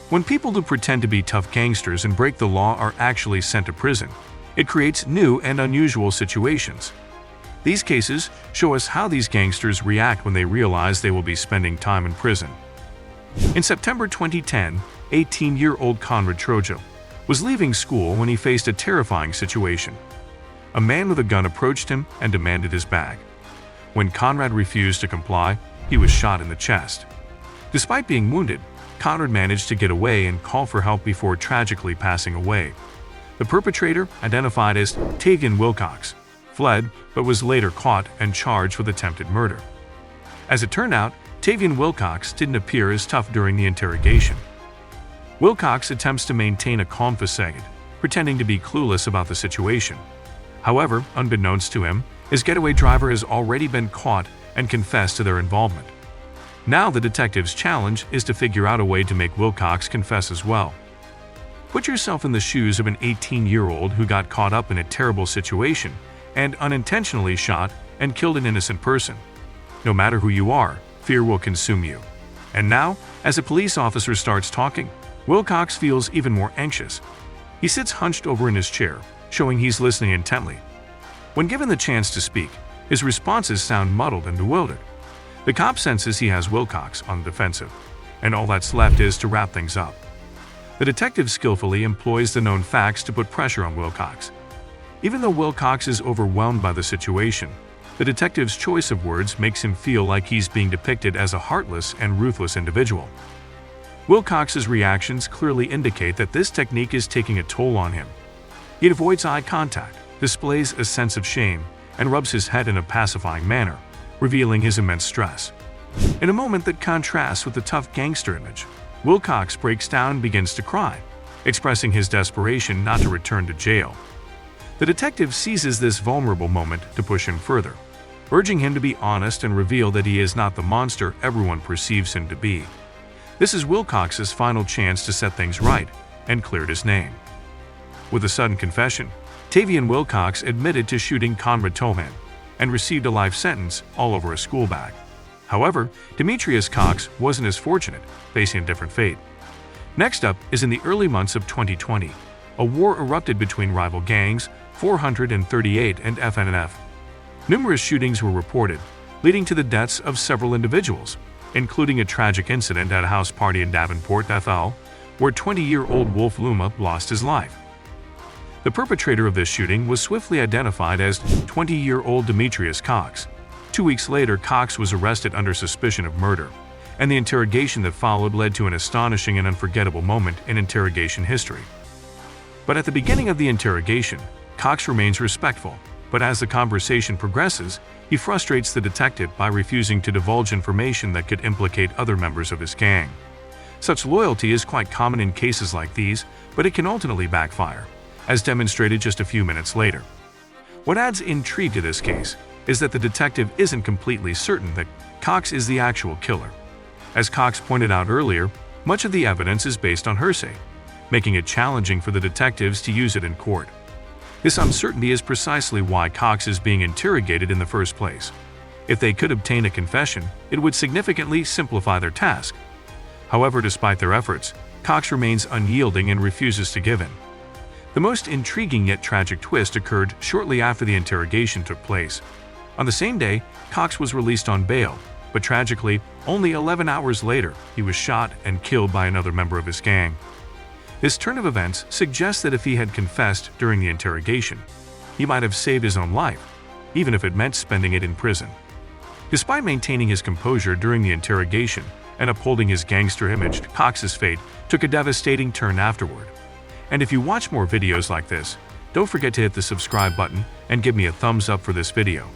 When people who pretend to be tough gangsters and break the law are actually sent to prison, it creates new and unusual situations. These cases show us how these gangsters react when they realize they will be spending time in prison. In September 2010, 18-year-old Conrad Troja was leaving school when he faced a terrifying situation. A man with a gun approached him and demanded his bag. When Conrad refused to comply, he was shot in the chest. Despite being wounded, Conrad managed to get away and call for help before tragically passing away. The perpetrator, identified as Tavion Wilcox, fled but was later caught and charged with attempted murder. As it turned out, Tavion Wilcox didn't appear as tough during the interrogation. Wilcox attempts to maintain a calm facade, pretending to be clueless about the situation. However, unbeknownst to him, his getaway driver has already been caught and confessed to their involvement. Now the detective's challenge is to figure out a way to make Wilcox confess as well. Put yourself in the shoes of an 18-year-old who got caught up in a terrible situation and unintentionally shot and killed an innocent person. No matter who you are, fear will consume you. And now, as a police officer starts talking, Wilcox feels even more anxious. He sits hunched over in his chair, showing he's listening intently. When given the chance to speak, his responses sound muddled and bewildered. The cop senses he has Wilcox on the defensive, and all that's left is to wrap things up. The detective skillfully employs the known facts to put pressure on Wilcox. Even though Wilcox is overwhelmed by the situation, the detective's choice of words makes him feel like he's being depicted as a heartless and ruthless individual. Wilcox's reactions clearly indicate that this technique is taking a toll on him. He avoids eye contact, displays a sense of shame, and rubs his head in a pacifying manner, revealing his immense stress. In a moment that contrasts with the tough gangster image, Wilcox breaks down and begins to cry, expressing his desperation not to return to jail. The detective seizes this vulnerable moment to push him further, urging him to be honest and reveal that he is not the monster everyone perceives him to be. This is Wilcox's final chance to set things right and clear his name. With a sudden confession, Tavion Wilcox admitted to shooting Conrad Troja and received a life sentence all over a school bag. However, Demetrius Cox wasn't as fortunate, facing a different fate. Next up is in the early months of 2020, a war erupted between rival gangs 438 and FNF. Numerous shootings were reported, leading to the deaths of several individuals, including a tragic incident at a house party in Davenport, FL, where 20-year-old Wolf Luma lost his life. The perpetrator of this shooting was swiftly identified as 20-year-old Demetrius Cox. 2 weeks later, Cox was arrested under suspicion of murder, and the interrogation that followed led to an astonishing and unforgettable moment in interrogation history. But at the beginning of the interrogation, Cox remains respectful, but as the conversation progresses, he frustrates the detective by refusing to divulge information that could implicate other members of his gang. Such loyalty is quite common in cases like these, but it can ultimately backfire, as demonstrated just a few minutes later. What adds intrigue to this case is that the detective isn't completely certain that Cox is the actual killer. As Cox pointed out earlier, much of the evidence is based on hearsay, making it challenging for the detectives to use it in court. This uncertainty is precisely why Cox is being interrogated in the first place. If they could obtain a confession, it would significantly simplify their task. However, despite their efforts, Cox remains unyielding and refuses to give in. The most intriguing yet tragic twist occurred shortly after the interrogation took place. On the same day, Cox was released on bail, but tragically, only 11 hours later, he was shot and killed by another member of his gang. This turn of events suggests that if he had confessed during the interrogation, he might have saved his own life, even if it meant spending it in prison. Despite maintaining his composure during the interrogation and upholding his gangster image, Cox's fate took a devastating turn afterward. And if you watch more videos like this, don't forget to hit the subscribe button and give me a thumbs up for this video.